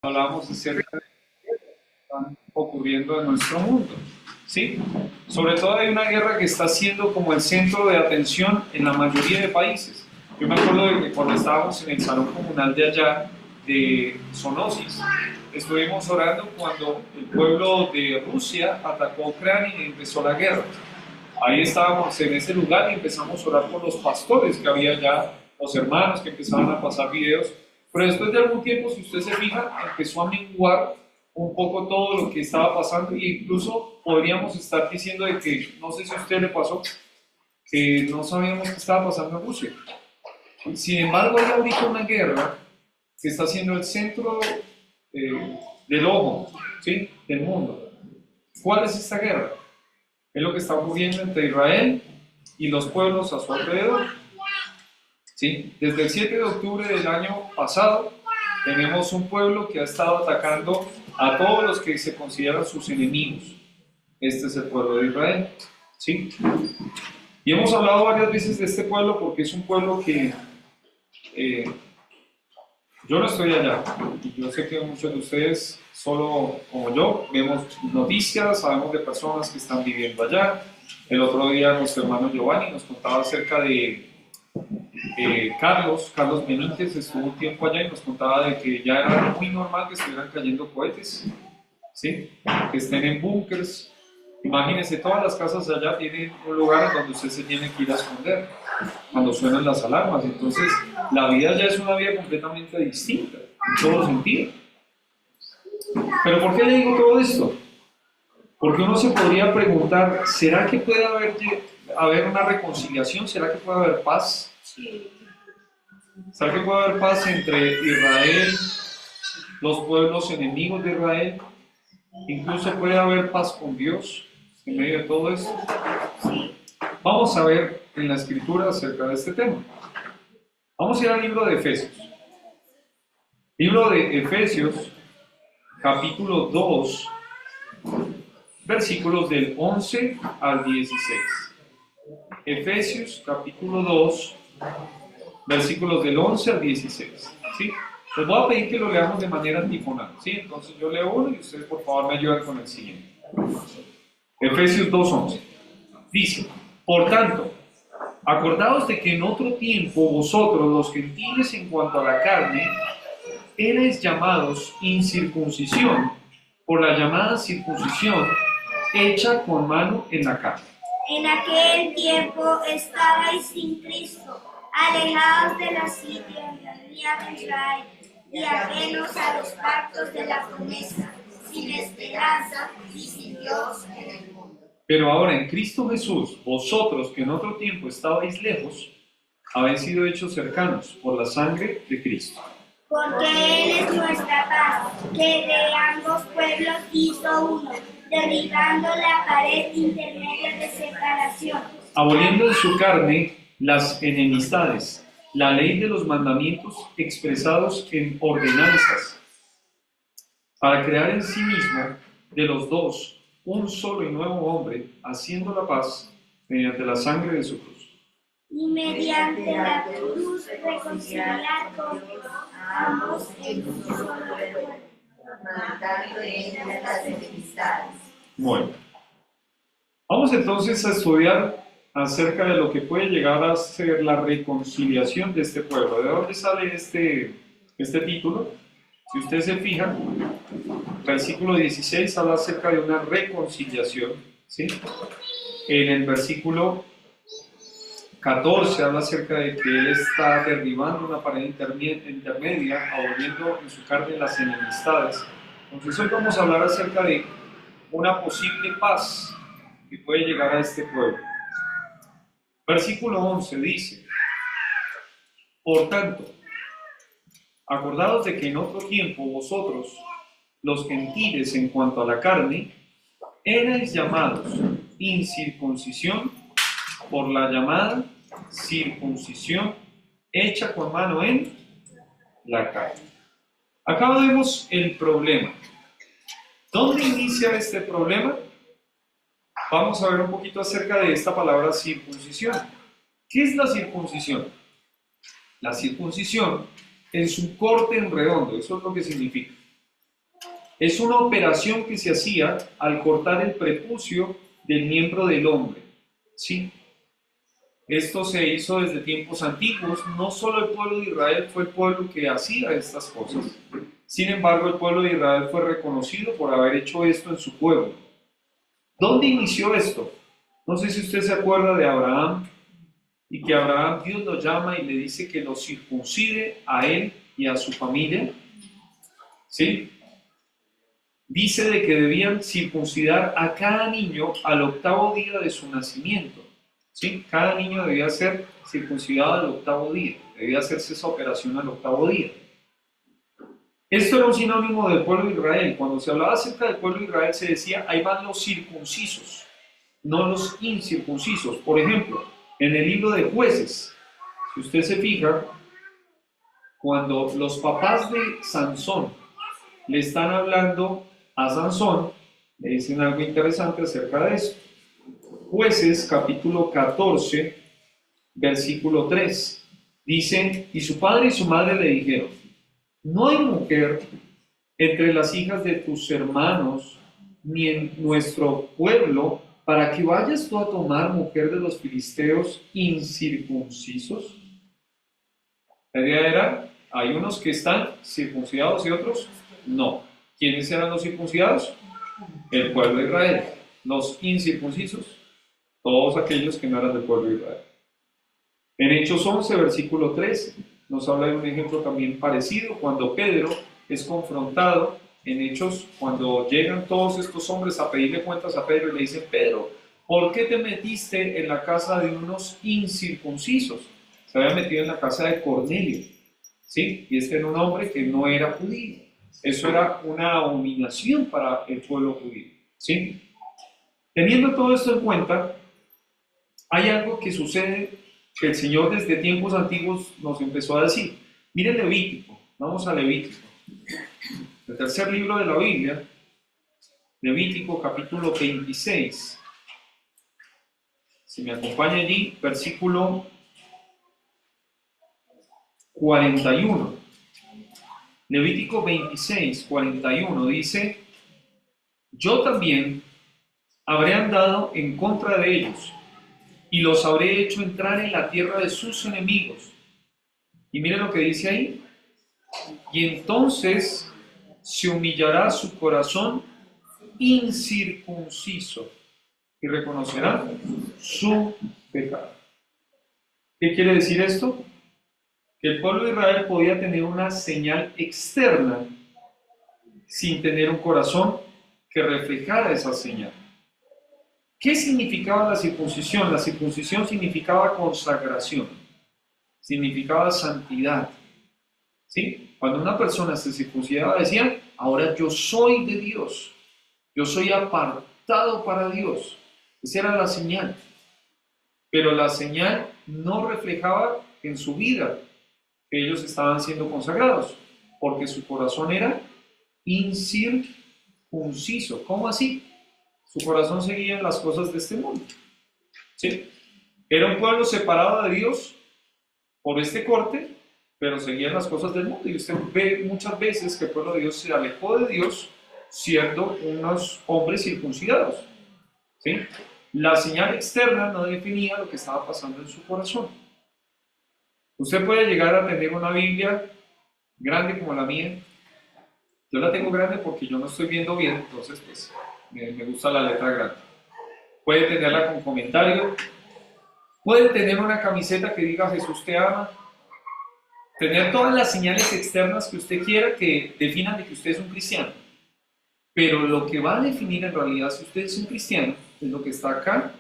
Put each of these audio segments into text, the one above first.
Hablamos acerca de lo que está ocurriendo en nuestro mundo, ¿sí? Sobre todo hay una guerra que está siendo como el centro de atención en la mayoría de países. Yo me acuerdo de que cuando estábamos en el salón comunal de allá, de Sonosis, estuvimos orando cuando el pueblo de Rusia atacó a Ucrania y empezó la guerra. Ahí estábamos en ese lugar y empezamos a orar por los pastores que había allá, los hermanos que empezaban a pasar videos. Pero después de algún tiempo, si usted se fija, empezó a menguar un poco todo lo que estaba pasando e incluso podríamos estar diciendo de que, no sé si a usted le pasó, que no sabíamos qué estaba pasando en Rusia. Sin embargo, hay ahorita una guerra que está siendo el centro del ojo, ¿sí?, del mundo. ¿Cuál es esta guerra? Es lo que está ocurriendo entre Israel y los pueblos a su alrededor. ¿Sí? Desde el 7 de octubre del año pasado tenemos un pueblo que ha estado atacando a todos los que se consideran sus enemigos. Este es el pueblo de Israel. ¿Sí? Y hemos hablado varias veces de este pueblo porque es un pueblo que yo no estoy allá. Y yo sé que muchos de ustedes, solo como yo, vemos noticias, sabemos de personas que están viviendo allá. El otro día nuestro hermano Giovanni nos contaba acerca de Carlos Benítez estuvo un tiempo allá y nos contaba de que ya era muy normal que estuvieran cayendo cohetes, ¿sí?, que estén en búnkers. Imagínense, todas las casas allá tienen un lugar donde usted se tiene que ir a esconder cuando suenan las alarmas. Entonces, la vida ya es una vida completamente distinta, en todo sentido. Pero ¿por qué le digo todo esto? Porque uno se podría preguntar, ¿será que puede haber una reconciliación? ¿Será que puede haber paz? ¿Será que puede haber paz entre Israel, los pueblos enemigos de Israel? Incluso puede haber paz con Dios en medio de todo esto. Vamos a ver en la escritura acerca de este tema. Vamos a ir al libro de Efesios. Libro de Efesios, capítulo 2, versículos del 11 al 16. Efesios, capítulo 2, versículos del 11 al 16. ¿Sí? Les voy a pedir que lo leamos de manera antifonal, ¿sí? Entonces yo leo uno y ustedes por favor me ayudan con el siguiente. Efesios 2:11. Dice: por tanto, acordaos de que en otro tiempo vosotros, los gentiles en cuanto a la carne, erais llamados incircuncisión por la llamada circuncisión hecha con mano en la carne. En aquel tiempo estabais sin Cristo, alejados de la ciudadanía de Israel y ajenos a los pactos de la promesa, sin esperanza y sin Dios en el mundo. Pero ahora en Cristo Jesús, vosotros que en otro tiempo estabais lejos, habéis sido hechos cercanos por la sangre de Cristo. Porque Él es nuestra paz, que de ambos pueblos hizo uno, derribando la pared intermedia de separación, aboliendo en su carne las enemistades, la ley de los mandamientos expresados en ordenanzas, para crear en sí mismo de los dos un solo y nuevo hombre, haciendo la paz mediante la sangre de su cruz. y mediante la cruz reconciliar con ambos en un solo cuerpo, matando en ellas las enemistades. Bueno, vamos entonces a estudiar acerca de lo que puede llegar a ser la reconciliación de este pueblo. ¿De dónde sale este título? Si usted se fija, el versículo 16 habla acerca de una reconciliación, ¿sí? En el versículo 14 habla acerca de que Él está derribando una pared intermedia, aboliendo en su carne las enemistades. Entonces hoy vamos a hablar acerca de una posible paz que puede llegar a este pueblo. Versículo 11 dice: por tanto, acordaos de que en otro tiempo vosotros, los gentiles en cuanto a la carne, erais llamados incircuncisión por la llamada circuncisión hecha con mano en la carne. Acá vemos el problema. ¿Dónde inicia este problema? Vamos a ver un poquito acerca de esta palabra circuncisión. ¿Qué es la circuncisión? La circuncisión es un corte en redondo, eso es lo que significa. Es una operación que se hacía al cortar el prepucio del miembro del hombre. ¿Sí? Esto se hizo desde tiempos antiguos. No solo el pueblo de Israel fue el pueblo que hacía estas cosas. Sin embargo, el pueblo de Israel fue reconocido por haber hecho esto en su pueblo. ¿Dónde inició esto? No sé si usted se acuerda de Abraham, y que Abraham Dios lo llama y le dice que lo circuncide a él y a su familia. ¿Sí? Dice de que debían circuncidar a cada niño al 8º día de su nacimiento. ¿Sí? Cada niño debía ser circuncidado al 8º día. Debía hacerse esa operación al 8º día. Esto era un sinónimo del pueblo de Israel. Cuando se hablaba acerca del pueblo de Israel se decía, ahí van los circuncisos, no los incircuncisos. Por ejemplo, en el libro de Jueces, si usted se fija, cuando los papás de Sansón le están hablando a Sansón, le dicen algo interesante acerca de esto. Jueces capítulo 14, versículo 3, dice, y su padre y su madre le dijeron, no hay mujer entre las hijas de tus hermanos, ni en nuestro pueblo, para que vayas tú a tomar mujer de los filisteos incircuncisos. La idea era, hay unos que están circuncidados y otros no. ¿Quiénes eran los circuncidados? El pueblo de Israel. Los incircuncisos, todos aquellos que no eran del pueblo de Israel. En Hechos 11, versículo 13, nos habla de un ejemplo también parecido, cuando Pedro es confrontado en Hechos, cuando llegan todos estos hombres a pedirle cuentas a Pedro y le dicen, Pedro, ¿por qué te metiste en la casa de unos incircuncisos? Se había metido en la casa de Cornelio, ¿sí? Y este era un hombre que no era judío. Eso era una abominación para el pueblo judío, ¿sí? Teniendo todo esto en cuenta, hay algo que sucede que el Señor desde tiempos antiguos nos empezó a decir. Miren Levítico, vamos a Levítico. El tercer libro de la Biblia, Levítico capítulo 26. Si me acompaña allí, versículo 41. Levítico 26, 41 dice, yo también habré andado en contra de ellos y los habré hecho entrar en la tierra de sus enemigos. Y miren lo que dice ahí. Y entonces se humillará su corazón incircunciso y reconocerá su pecado. ¿Qué quiere decir esto? Que el pueblo de Israel podía tener una señal externa sin tener un corazón que reflejara esa señal. ¿Qué significaba la circuncisión? La circuncisión significaba consagración, significaba santidad. ¿Sí? Cuando una persona se circuncidaba decía, ahora yo soy de Dios, yo soy apartado para Dios. Esa era la señal. Pero la señal no reflejaba en su vida que ellos estaban siendo consagrados, porque su corazón era incircunciso. ¿Cómo así? Su corazón seguía en las cosas de este mundo. ¿Sí? Era un pueblo separado de Dios por este corte, pero seguían las cosas del mundo. Y usted ve muchas veces que el pueblo de Dios se alejó de Dios siendo unos hombres circuncidados. ¿Sí? La señal externa no definía lo que estaba pasando en su corazón. Usted puede llegar a tener una Biblia grande como la mía. Yo la tengo grande porque yo no estoy viendo bien, entonces pues me gusta la letra grande. Puede tenerla con comentario. Puede tener una camiseta que diga Jesús te ama. Tener todas las señales externas que usted quiera que definan de que usted es un cristiano. Pero lo que va a definir en realidad si usted es un cristiano es lo que está acá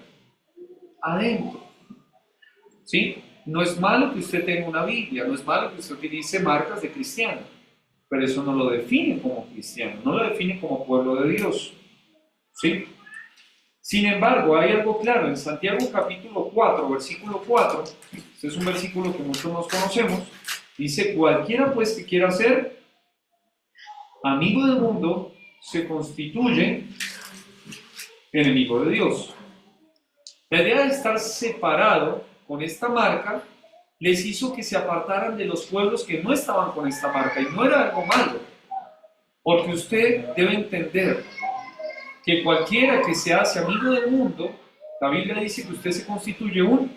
adentro. ¿Sí? No es malo que usted tenga una Biblia, no es malo que usted utilice marcas de cristiano, pero eso no lo define como cristiano, no lo define como pueblo de Dios. ¿Sí? Sin embargo, hay algo claro, en Santiago capítulo 4, versículo 4, este es un versículo que muchos nos conocemos, dice, cualquiera pues que quiera ser amigo del mundo, se constituye enemigo de Dios. La idea de estar separado con esta marca les hizo que se apartaran de los pueblos que no estaban con esta marca, y no era algo malo. Porque usted debe entender que cualquiera que se hace amigo del mundo, la Biblia dice que usted se constituye un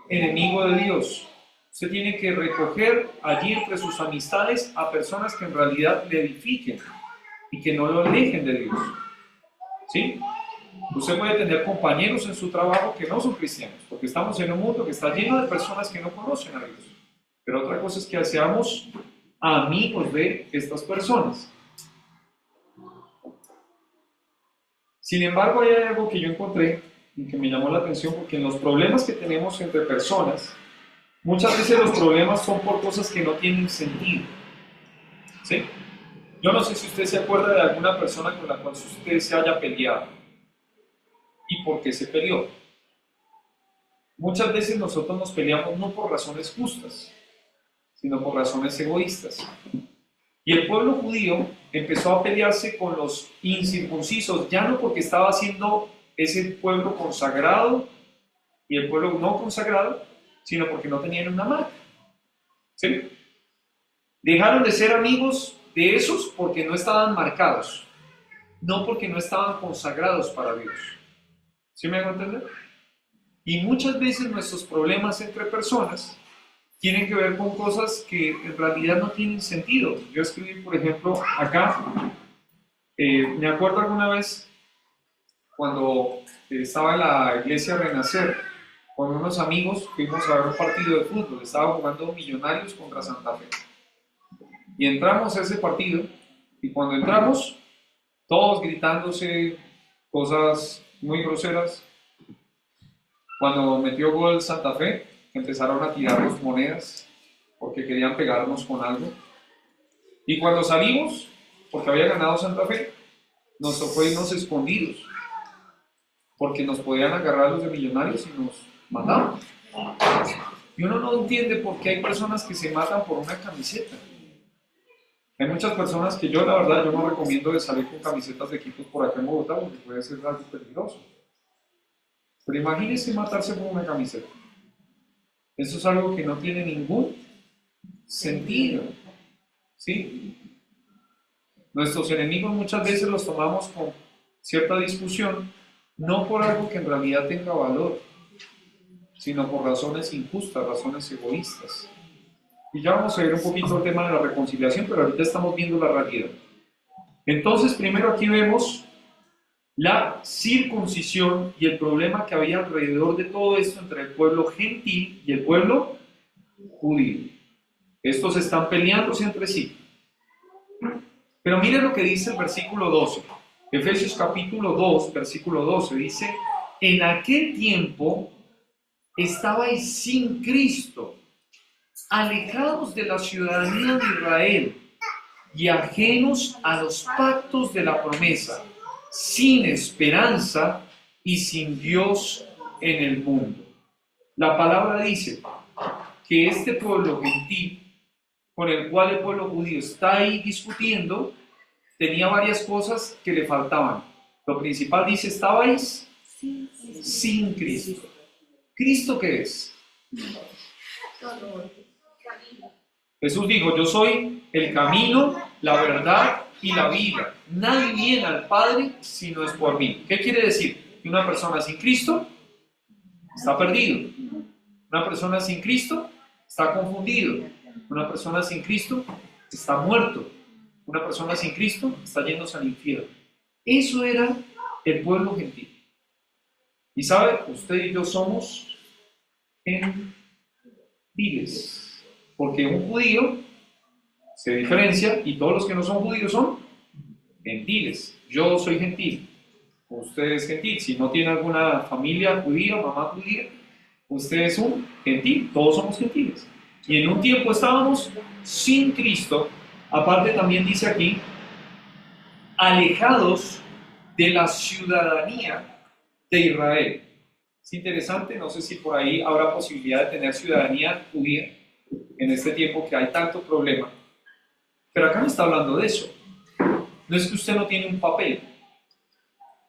enemigo de Dios. Usted tiene que recoger allí entre sus amistades a personas que en realidad le edifiquen y que no lo alejen de Dios. ¿Sí? Usted puede tener compañeros en su trabajo que no son cristianos, porque estamos en un mundo que está lleno de personas que no conocen a Dios. Pero otra cosa es que seamos amigos de estas personas. Sin embargo, hay algo que yo encontré y que me llamó la atención, porque en los problemas que tenemos entre personas, muchas veces los problemas son por cosas que no tienen sentido. ¿Sí? Yo no sé si usted se acuerda de alguna persona con la cual usted se haya peleado y por qué se peleó. Muchas veces nosotros nos peleamos no por razones justas, sino por razones egoístas. Y el pueblo judío empezó a pelearse con los incircuncisos, ya no porque estaba siendo ese pueblo consagrado y el pueblo no consagrado, sino porque no tenían una marca. ¿Sí? Dejaron de ser amigos de esos porque no estaban marcados, no porque no estaban consagrados para Dios. ¿Sí me hago entender? Y muchas veces nuestros problemas entre personas tienen que ver con cosas que en realidad no tienen sentido. Yo escribí, por ejemplo, acá, me acuerdo alguna vez cuando estaba en la iglesia Renacer, con unos amigos fuimos a ver un partido de fútbol, estaba jugando Millonarios contra Santa Fe. Y entramos a ese partido, y cuando entramos, todos gritándose cosas muy groseras. Cuando metió gol Santa Fe, empezaron a tirarnos monedas porque querían pegarnos con algo. Y cuando salimos, porque había ganado Santa Fe, nos tocó irnos escondidos, porque nos podían agarrar los de Millonarios y nos mataban. Y uno no entiende por qué hay personas que se matan por una camiseta. Hay muchas personas que yo, la verdad, yo no recomiendo de salir con camisetas de equipos por acá en Bogotá, porque puede ser algo peligroso. Pero imagínense matarse por una camiseta. Eso es algo que no tiene ningún sentido. ¿Sí? Nuestros enemigos muchas veces los tomamos con cierta discusión, no por algo que en realidad tenga valor, sino por razones injustas, razones egoístas. Y ya vamos a ver un poquito el tema de la reconciliación, pero ahorita estamos viendo la realidad. Entonces, primero aquí vemos la circuncisión y el problema que había alrededor de todo esto entre el pueblo gentil y el pueblo judío. Estos están peleándose entre sí. Pero miren lo que dice el versículo 12. Efesios capítulo 2, versículo 12, dice: en aquel tiempo estabais sin Cristo, alejados de la ciudadanía de Israel y ajenos a los pactos de la promesa, sin esperanza y sin Dios en el mundo. La palabra dice que este pueblo gentil, con el cual el pueblo judío está ahí discutiendo, tenía varias cosas que le faltaban. Lo principal dice: estabais sin Cristo. ¿Cristo qué es? Jesús dijo: yo soy el camino, la verdad y la vida. Nadie viene al Padre si no es por mí. ¿Qué quiere decir? Que una persona sin Cristo está perdido. Una persona sin Cristo está confundido. Una persona sin Cristo está muerto. Una persona sin Cristo está yéndose al infierno. Eso era el pueblo gentil. Y sabe, usted y yo somos gentiles. Porque un judío se diferencia y todos los que no son judíos son gentiles. Yo soy gentil, usted es gentil. Si no tiene alguna familia judía, mamá judía, usted es un gentil. Todos somos gentiles. Y en un tiempo estábamos sin Cristo. Aparte también dice aquí, alejados de la ciudadanía de Israel. Es interesante, no sé si por ahí habrá posibilidad de tener ciudadanía judía en este tiempo que hay tanto problema. Pero acá no está hablando de eso. No es que usted no tiene un papel.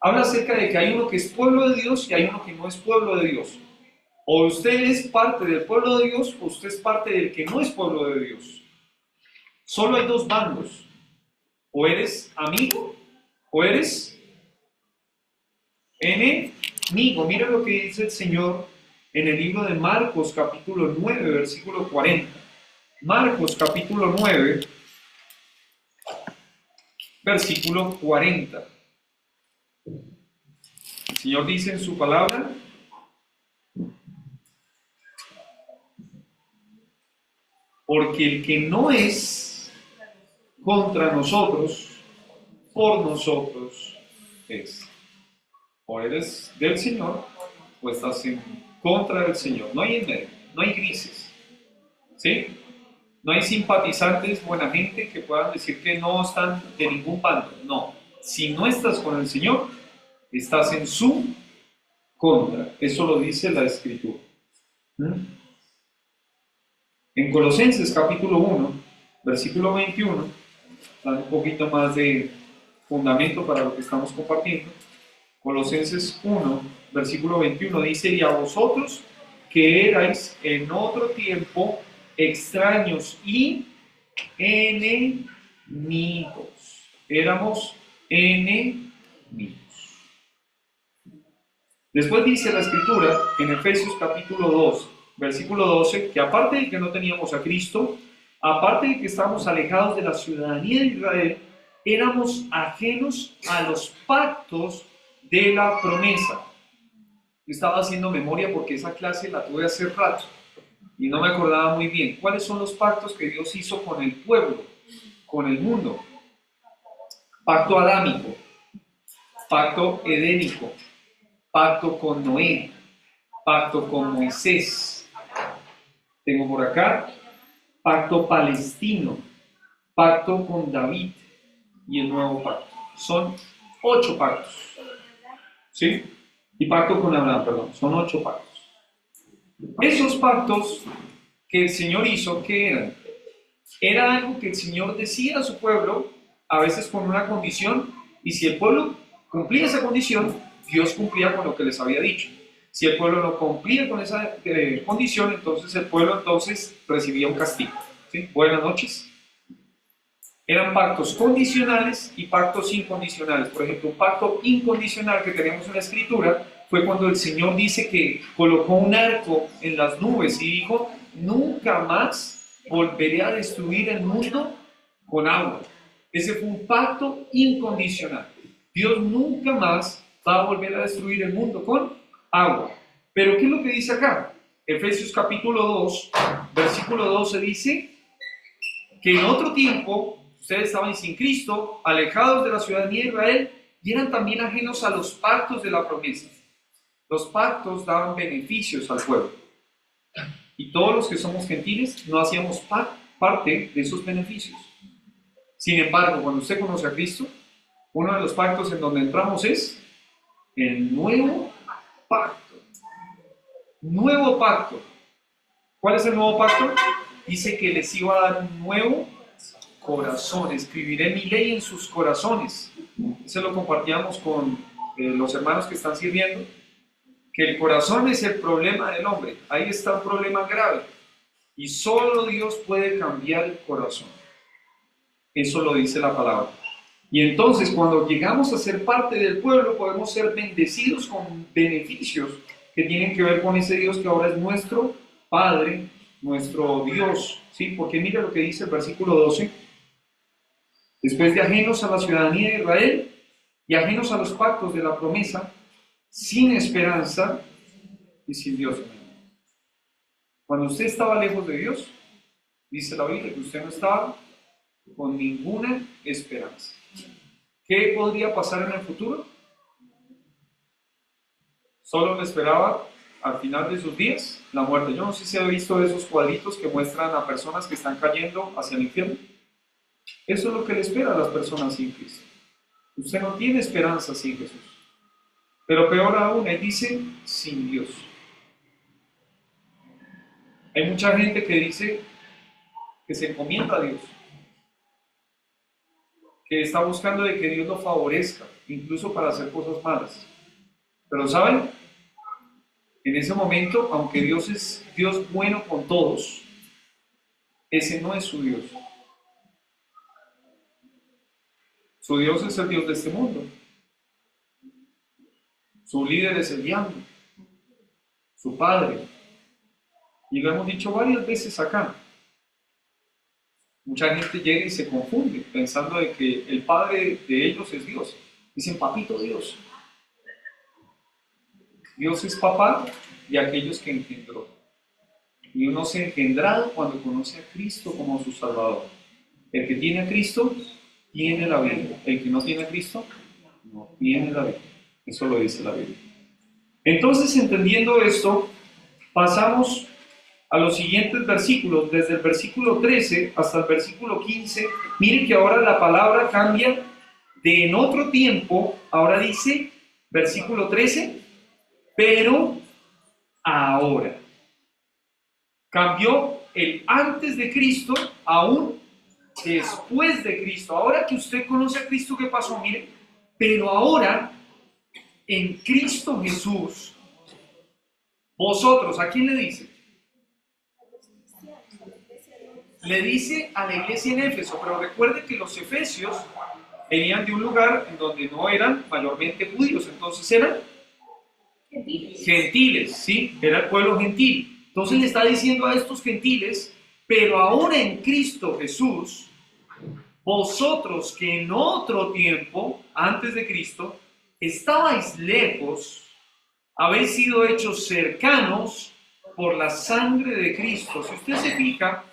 Habla acerca de que hay uno que es pueblo de Dios y hay uno que no es pueblo de Dios. O usted es parte del pueblo de Dios o usted es parte del que no es pueblo de Dios. Solo hay dos bandos. O eres amigo o eres enemigo. Mira lo que dice el Señor en el libro de Marcos capítulo 9, versículo 40. Marcos capítulo 9, versículo 40. El Señor dice en su palabra: porque el que no es contra nosotros, por nosotros es. O eres del Señor, o estás en contra del Señor. No hay en medio, no hay grises. ¿Sí? No hay simpatizantes, buena gente, que puedan decir que no están de ningún bando. No. Si no estás con el Señor, estás en su contra. Eso lo dice la Escritura. En Colosenses capítulo 1, versículo 21, dando un poquito más de fundamento para lo que estamos compartiendo. Colosenses 1, versículo 21 dice: y a vosotros que erais en otro tiempo extraños y enemigos. Éramos enemigos. Después dice la Escritura en Efesios capítulo 2, versículo 12, que aparte de que no teníamos a Cristo, aparte de que estábamos alejados de la ciudadanía de Israel, éramos ajenos a los pactos de la promesa. Yo estaba haciendo memoria porque esa clase la tuve hace rato y no me acordaba muy bien. ¿Cuáles son los pactos que Dios hizo con el pueblo, con el mundo? Pacto adámico, pacto edénico, pacto con Noé, pacto con Moisés. Tengo por acá pacto palestino, pacto con David y el nuevo pacto. Son 8 pactos. ¿Sí? Y pacto con Abraham, perdón. Son 8 pactos. Esos pactos que el Señor hizo, ¿qué eran? Era algo que el Señor decía a su pueblo, a veces con una condición, y si el pueblo cumplía esa condición, Dios cumplía con lo que les había dicho. Si el pueblo no cumplía con esa condición, entonces el pueblo recibía un castigo. ¿Sí? Buenas noches. Eran pactos condicionales y pactos incondicionales. Por ejemplo, un pacto incondicional que tenemos en la Escritura fue cuando el Señor dice que colocó un arco en las nubes y dijo: nunca más volveré a destruir el mundo con agua. Ese fue un pacto incondicional. Dios nunca más va a volver a destruir el mundo con agua. Pero ¿qué es lo que dice acá? Efesios capítulo 2, versículo 12 dice que en otro tiempo ustedes estaban sin Cristo, alejados de la ciudadanía de Israel, y eran también ajenos a los pactos de la promesa. Los pactos daban beneficios al pueblo. Y todos los que somos gentiles no hacíamos parte de esos beneficios. Sin embargo, cuando usted conoce a Cristo, uno de los pactos en donde entramos es el nuevo pacto. Nuevo pacto. ¿Cuál es el nuevo pacto? Dice que les iba a dar un nuevo corazón. Escribiré mi ley en sus corazones. Eso lo compartíamos con los hermanos que están sirviendo, que el corazón es el problema del hombre. Ahí está un problema grave. Y solo Dios puede cambiar el corazón. Eso lo dice la palabra. Y entonces, cuando llegamos a ser parte del pueblo, podemos ser bendecidos con beneficios que tienen que ver con ese Dios que ahora es nuestro Padre, nuestro Dios. ¿Sí? Porque mira lo que dice el versículo 12. Después de ajenos a la ciudadanía de Israel y ajenos a los pactos de la promesa, sin esperanza y sin Dios. Cuando usted estaba lejos de Dios, dice la Biblia que usted no estaba con ninguna esperanza. ¿Qué podría pasar en el futuro? Solo le esperaba al final de sus días la muerte. Yo no sé si ha visto esos cuadritos que muestran a personas que están cayendo hacia el infierno. Eso es lo que le espera a las personas sin Cristo. Usted no tiene esperanza sin Jesús. Pero peor aún, él dice, sin Dios. Hay mucha gente que dice que se encomienda a Dios, que está buscando de que Dios lo favorezca, incluso para hacer cosas malas. Pero ¿saben? En ese momento, aunque Dios es Dios bueno con todos, ese no es su Dios. Su Dios es el Dios de este mundo. Su líder es el diablo, su padre. Y lo hemos dicho varias veces acá. Mucha gente llega y se confunde pensando de que el padre de ellos es Dios. Dicen, papito Dios. Dios es papá de aquellos que engendró. Y uno se ha engendrado cuando conoce a Cristo como su Salvador. El que tiene a Cristo tiene la vida. El que no tiene a Cristo no tiene la vida. Eso lo dice la Biblia. Entonces, entendiendo esto, pasamos a los siguientes versículos, desde el versículo 13 hasta el versículo 15. Miren que ahora la palabra cambia de en otro tiempo, ahora dice, versículo 13, pero ahora. Cambió el antes de Cristo a un después de Cristo. Ahora que usted conoce a Cristo, ¿qué pasó? Miren, pero ahora, en Cristo Jesús, vosotros, ¿a quién le dice? Le dice a la iglesia en Éfeso, pero recuerde que los efesios venían de un lugar en donde no eran mayormente judíos, entonces eran gentiles, ¿sí? Era el pueblo gentil. Entonces le está diciendo a estos gentiles, pero ahora en Cristo Jesús, vosotros que en otro tiempo, antes de Cristo, estabais lejos, habéis sido hechos cercanos por la sangre de Cristo. Si usted se fija,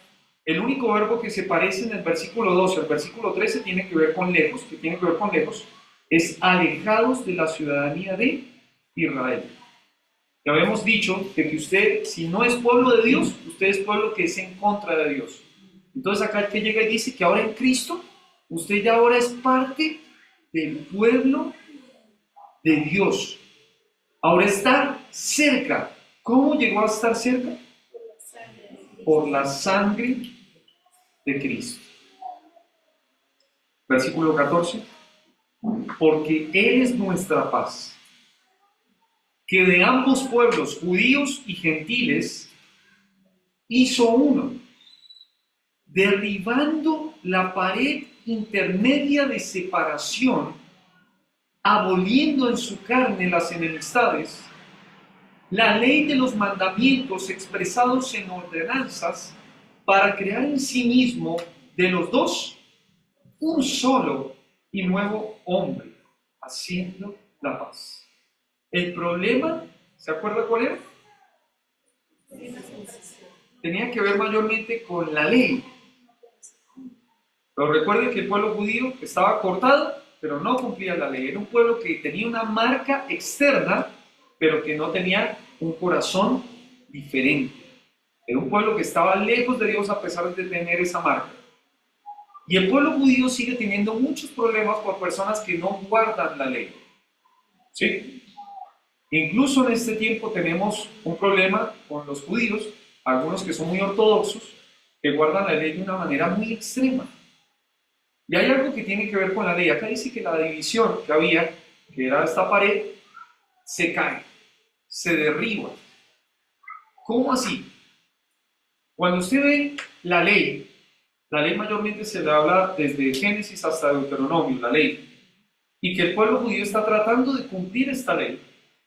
el único verbo que se parece en el versículo 12, el versículo 13 tiene que ver con lejos, es alejados de la ciudadanía de Israel. Ya habíamos dicho que usted, si no es pueblo de Dios, usted es pueblo que es en contra de Dios. Entonces acá el que llega y dice que ahora en Cristo, usted ya ahora es parte del pueblo de Dios. Ahora está cerca. ¿Cómo llegó a estar cerca? Por la sangre de Cristo. Versículo 14. Porque Él es nuestra paz, que de ambos pueblos, judíos y gentiles, hizo uno, derribando la pared intermedia de separación, aboliendo en su carne las enemistades, la ley de los mandamientos expresados en ordenanzas, para crear en sí mismo de los dos un solo y nuevo hombre, haciendo la paz. El problema, ¿se acuerda cuál era? Tenía que ver mayormente con la ley. Pero recuerden que el pueblo judío estaba cortado, pero no cumplía la ley. Era un pueblo que tenía una marca externa, pero que no tenía un corazón diferente. Era un pueblo que estaba lejos de Dios a pesar de tener esa marca. Y el pueblo judío sigue teniendo muchos problemas por personas que no guardan la ley. ¿Sí? Incluso en este tiempo tenemos un problema con los judíos, algunos que son muy ortodoxos, que guardan la ley de una manera muy extrema. Y hay algo que tiene que ver con la ley. Acá dice que la división que había, que era esta pared, se cae, se derriba. ¿Cómo así? Cuando usted ve la ley mayormente se le habla desde Génesis hasta Deuteronomio, la ley, y que el pueblo judío está tratando de cumplir esta ley,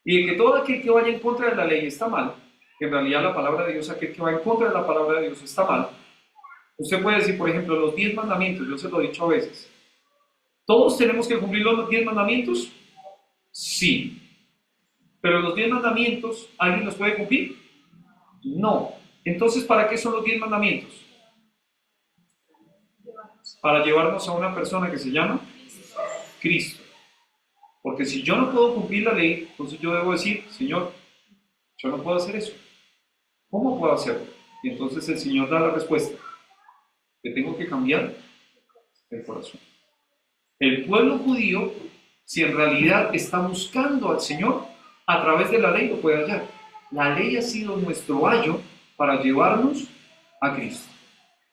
y de que todo aquel que vaya en contra de la ley está mal, que en realidad la palabra de Dios, aquel que va en contra de la palabra de Dios está mal. Usted puede decir, por ejemplo, los 10 mandamientos, yo se lo he dicho a veces. ¿Todos tenemos que cumplir los 10 mandamientos? Sí. ¿Pero los 10 mandamientos, alguien los puede cumplir? No. Entonces, ¿para qué son los 10 mandamientos? Para llevarnos a una persona que se llama Cristo. Porque si yo no puedo cumplir la ley, entonces yo debo decir, Señor, yo no puedo hacer eso. ¿Cómo puedo hacerlo? Y entonces el Señor da la respuesta. Que tengo que cambiar el corazón. El pueblo judío, si en realidad está buscando al Señor, a través de la ley lo puede hallar. La ley ha sido nuestro ayo para llevarnos a Cristo.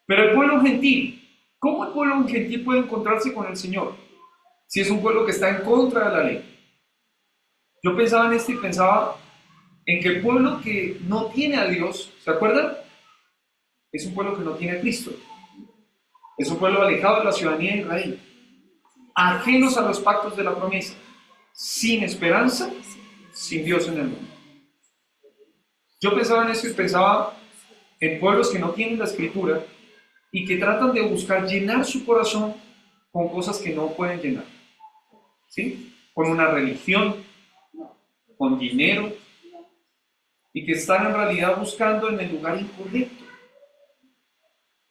Pero el pueblo gentil, ¿cómo el pueblo gentil puede encontrarse con el Señor? Si es un pueblo que está en contra de la ley. Yo pensaba en esto y pensaba en que el pueblo que no tiene a Dios, ¿se acuerdan? Es un pueblo que no tiene a Cristo. Es un pueblo alejado de la ciudadanía de Israel. ajenos a los pactos de la promesa, sin esperanza, sin Dios en el mundo. Yo pensaba en eso y pensaba en pueblos que no tienen la escritura y que tratan de buscar llenar su corazón con cosas que no pueden llenar, ¿sí? Con una religión, con dinero, y que están en realidad buscando en el lugar incorrecto.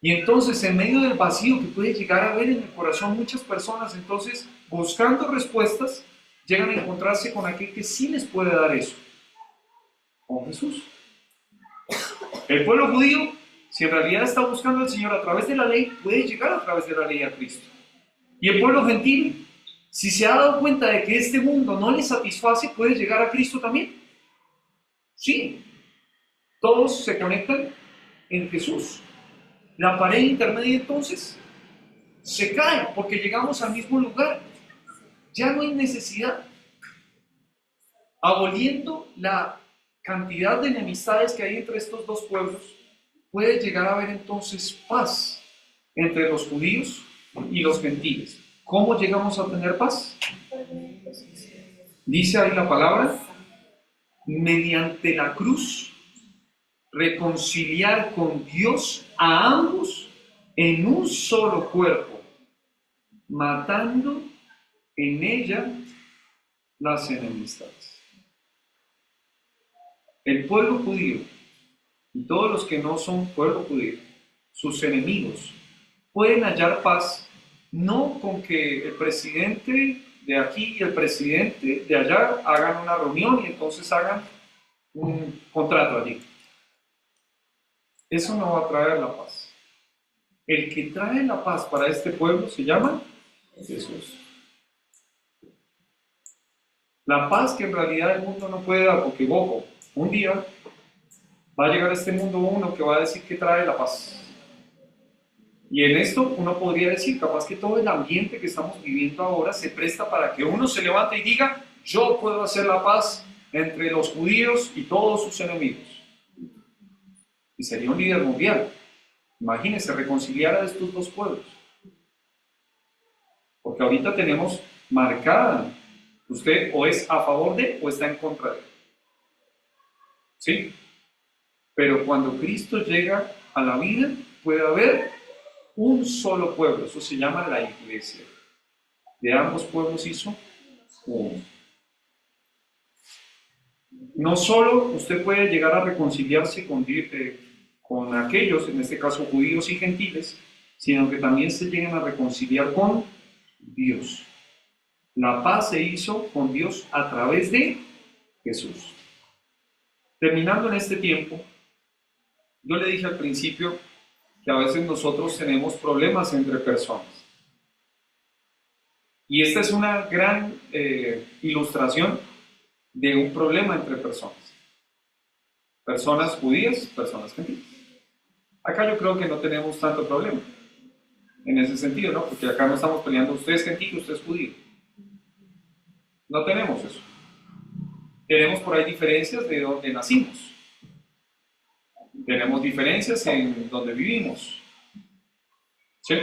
Y entonces, en medio del vacío que puede llegar a haber en el corazón muchas personas, entonces, buscando respuestas, llegan a encontrarse con aquel que sí les puede dar eso, con Jesús. El pueblo judío, si en realidad está buscando al Señor a través de la ley, puede llegar a través de la ley a Cristo. Y el pueblo gentil, si se ha dado cuenta de que este mundo no le satisface, puede llegar a Cristo también. Sí, todos se conectan en Jesús. La pared intermedia entonces se cae porque llegamos al mismo lugar. Ya no hay necesidad. Aboliendo la cantidad de enemistades que hay entre estos dos pueblos, puede llegar a haber entonces paz entre los judíos y los gentiles. ¿Cómo llegamos a tener paz? Dice ahí la palabra, mediante la cruz, reconciliar con Dios a ambos en un solo cuerpo, matando en ella las enemistades. El pueblo judío y todos los que no son pueblo judío, sus enemigos, pueden hallar paz no con que el presidente de aquí y el presidente de allá hagan una reunión y entonces hagan un contrato allí. Eso no va a traer la paz. El que trae la paz para este pueblo se llama Jesús. La paz que en realidad el mundo no puede dar, porque ojo, un día va a llegar a este mundo uno que va a decir que trae la paz. Y en esto uno podría decir, capaz que todo el ambiente que estamos viviendo ahora se presta para que uno se levante y diga, yo puedo hacer la paz entre los judíos y todos sus enemigos. Y sería un líder mundial. Imagínense, reconciliar a estos dos pueblos. Porque ahorita tenemos marcada, usted o es a favor de o está en contra de. ¿Sí? Pero cuando Cristo llega a la vida, puede haber un solo pueblo. Eso se llama la iglesia. De ambos pueblos hizo uno. No solo usted puede llegar a reconciliarse con aquellos, en este caso judíos y gentiles, sino que también se llegan a reconciliar con Dios. La paz se hizo con Dios a través de Jesús. Terminando en este tiempo, yo le dije al principio que a veces nosotros tenemos problemas entre personas. Y esta es una gran ilustración de un problema entre personas. Personas judías, personas gentiles. Acá yo creo que no tenemos tanto problema en ese sentido, ¿no? Porque acá no estamos peleando, usted es gentil, usted es judío. No tenemos eso. Tenemos por ahí diferencias de donde nacimos. Tenemos diferencias en donde vivimos. ¿Sí?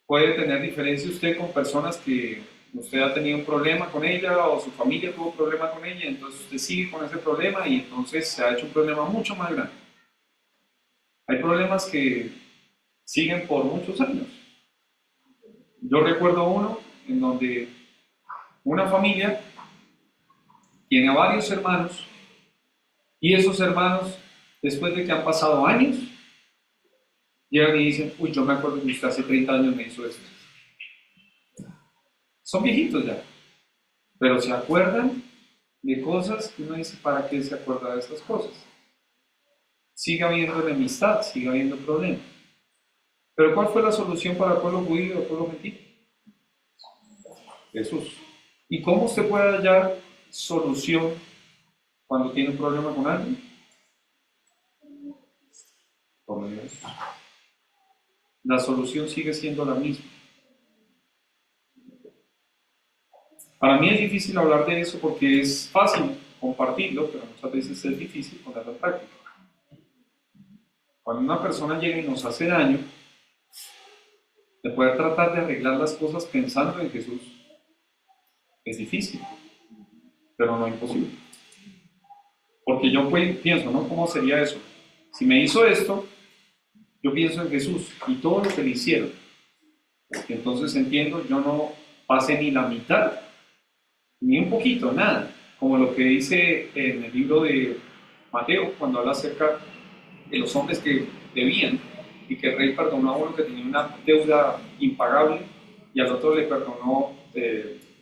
Puede tener diferencia usted con personas que usted ha tenido un problema con ella o su familia tuvo un problema con ella, entonces usted sigue con ese problema y entonces se ha hecho un problema mucho más grande. Hay problemas que siguen por muchos años. Yo recuerdo uno en donde una familia tiene a varios hermanos y esos hermanos, después de que han pasado años, llegan y dicen, uy, yo me acuerdo que usted hace 30 años me hizo esto. Son viejitos ya, pero se acuerdan de cosas que uno dice, ¿para qué se acuerda de estas cosas? Sigue habiendo enemistad, sigue habiendo problemas. Pero ¿cuál fue la solución para el pueblo judío y el pueblo gentil? Jesús. ¿Y cómo usted puede hallar solución cuando tiene un problema con alguien? Por medio de Jesús. La solución sigue siendo la misma. Para mí es difícil hablar de eso porque es fácil compartirlo, pero muchas veces es difícil ponerlo en práctica. Cuando una persona llega y nos hace daño, de poder tratar de arreglar las cosas pensando en Jesús. Es difícil, pero no imposible. Porque yo pienso, ¿no? ¿Cómo sería eso? Si me hizo esto, yo pienso en Jesús y todo lo que le hicieron. Y entonces entiendo, yo no pasé ni la mitad, ni un poquito, nada. Como lo que dice en el libro de Mateo, cuando habla acerca de los hombres que debían y que el rey perdonó a uno que tenía una deuda impagable y al otro le perdonó,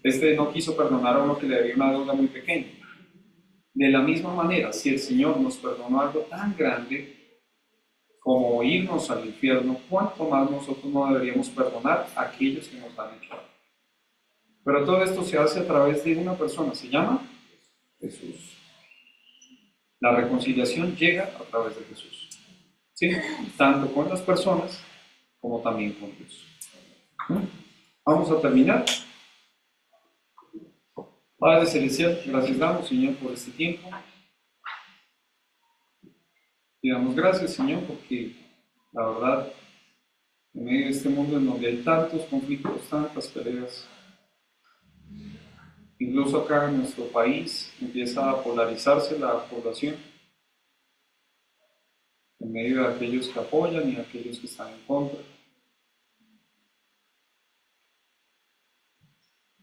este no quiso perdonar a uno que le debía una deuda muy pequeña. De la misma manera, si el Señor nos perdonó algo tan grande como irnos al infierno, ¿cuánto más nosotros no deberíamos perdonar a aquellos que nos han hecho algo? Pero todo esto se hace a través de una persona, se llama Jesús. La reconciliación llega a través de Jesús, ¿sí? Tanto con las personas como también con Dios. Vamos a terminar. Padre Celestial, gracias damos, Señor, por este tiempo. Y damos gracias, Señor, porque la verdad, en medio de este mundo en donde hay tantos conflictos, tantas peleas, incluso acá en nuestro país empieza a polarizarse la población en medio de aquellos que apoyan y aquellos que están en contra.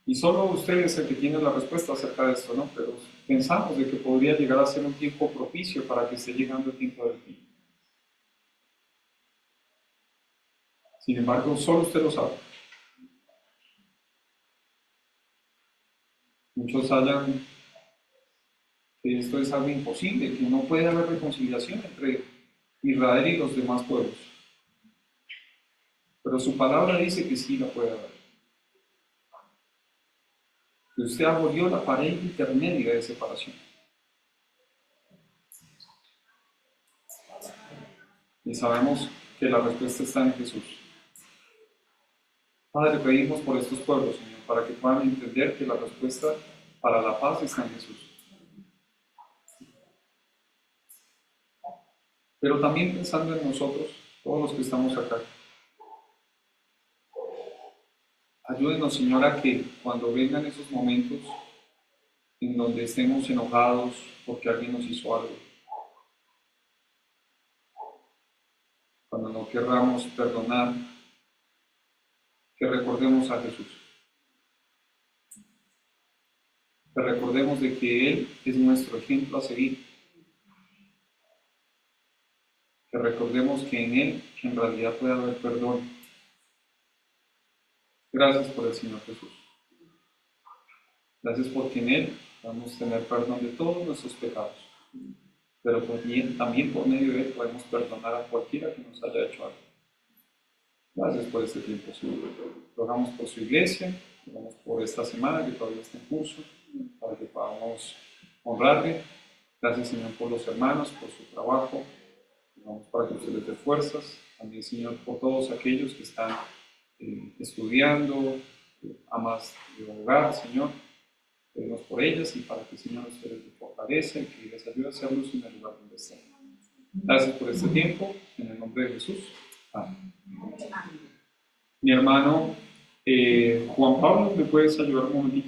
Y solo usted es el que tiene la respuesta acerca de esto, ¿no? Pero pensamos de que podría llegar a ser un tiempo propicio para que esté llegando el tiempo del fin. Sin embargo, solo usted lo sabe. Muchos hallan que esto es algo imposible, que no puede haber reconciliación entre Israel y los demás pueblos. Pero su palabra dice que sí la puede haber. Que usted abolió la pared intermedia de separación. Y sabemos que la respuesta está en Jesús. Padre, pedimos por estos pueblos, Señor, para que puedan entender que la respuesta para la paz está en Jesús. Pero también pensando en nosotros, todos los que estamos acá. Ayúdenos, Señor, a que cuando vengan esos momentos en donde estemos enojados porque alguien nos hizo algo, cuando no querramos perdonar, que recordemos a Jesús. Que recordemos de que Él es nuestro ejemplo a seguir. Que recordemos que en Él en realidad puede haber perdón. Gracias por el Señor Jesús. Gracias porque en Él podemos tener perdón de todos nuestros pecados. Pero también por medio de Él podemos perdonar a cualquiera que nos haya hecho algo. Gracias por este tiempo, Señor. Rogamos por su iglesia, rogamos por esta semana que todavía está en curso, para que podamos honrarle. Gracias, Señor, por los hermanos, por su trabajo. Rogamos para que usted les dé fuerzas. También, Señor, por todos aquellos que están estudiando, amas de hogar, Señor. Pedimos por ellas y para que, Señor, ustedes les fortalece y que les ayude a ser luz en el lugar donde estén. Gracias por este tiempo. En el nombre de Jesús. Amén. Mi hermano Juan Pablo, ¿me puedes ayudar un momentito?